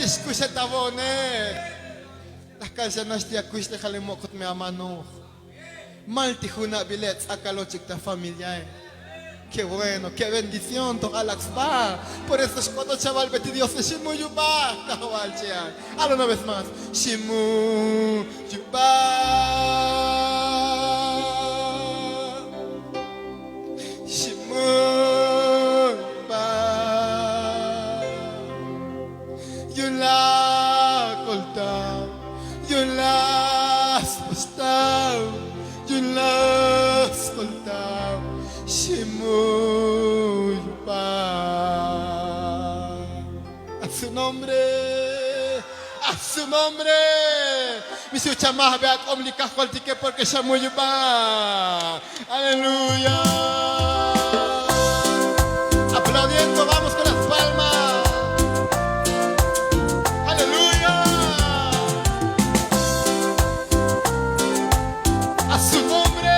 escucha tabone. Las calzas no estoy acuiste jalemokot me amano. Malti juna billets a calochic familia. Qué bueno, qué bendición, Togalax va. Por eso es cuando chaval beti Dios es Shimu Yuba. Cabal, chean. Halo una vez más. Shimu Yuba. Shimu Yuba. Yula colta. Yula spostao. Yula escoltao. Shimu Yuba. A su nombre, a su nombre. Mi su chamah beat omlikah kualtike porque Shimu Yuba. Aleluya. Aplaudiendo, vamos con las palmas. Aleluya. A su nombre.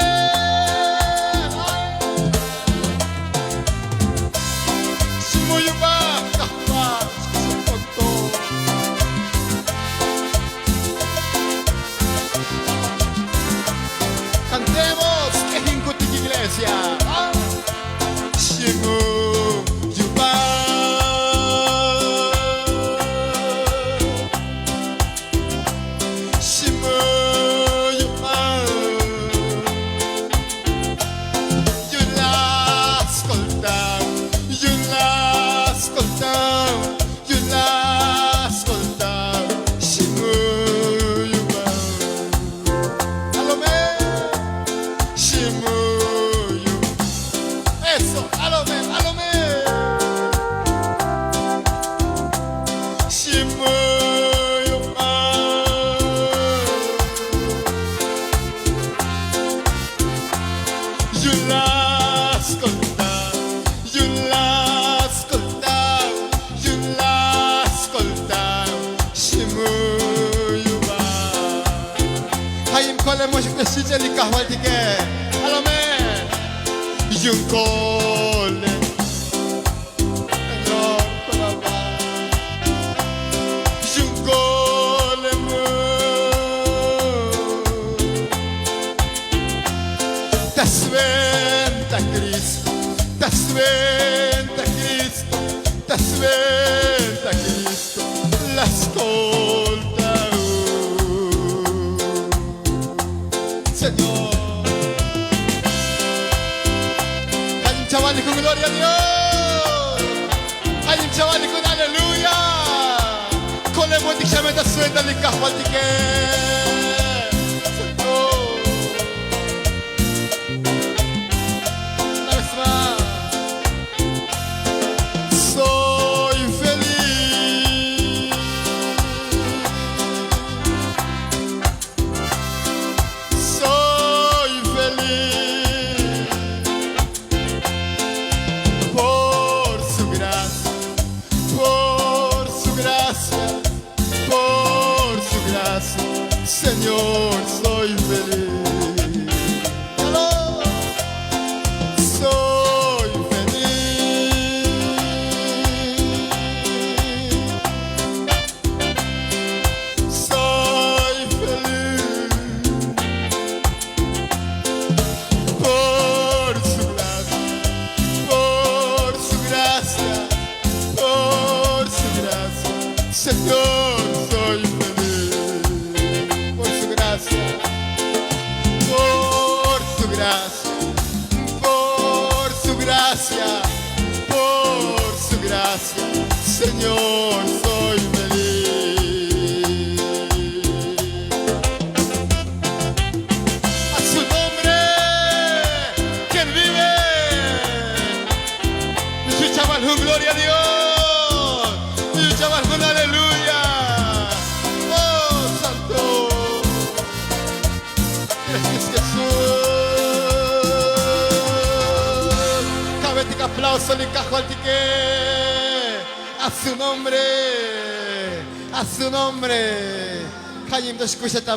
Cantemos que jincuti iglesia. Shimu Yuba. Shimu Yuba. Yula ascolta. Yula ascolta. Yula ascolta. Shimu Yuba. Alome. Shimu Yuba. Eso, alome, alome. Shimu Yuba. Yula ascolta. Yula ascolta. Yula ascolta. Shimu Yuba. Hayim kole moshik nesije likahwal tike. Alome. Yung kole. Lord, palaba. Yung kole mo. Te suelta Cristo. Te suelta Cristo. Te suelta Cristo. La ascolta. Señor. Chavales con gloria a Dios. Hay un chaval con aleluya. Con el buen dicción me suelta el cajo al tique. Una vez más. Soy feliz. Soy feliz. Por su gracia, Señor, soy feliz. ¡Aló! Soy feliz. Soy feliz. Por su gracia, Señor, soy feliz. Por su gracia, Señor, soy feliz. A su nombre, quien vive. Y su chaval, gloria a Dios. Y su chaval, aleluya. Oh, santo. Gracias, Jesús. Cabetica aplauso, le encajo al tique. A su nombre, a su nombre. Hayim,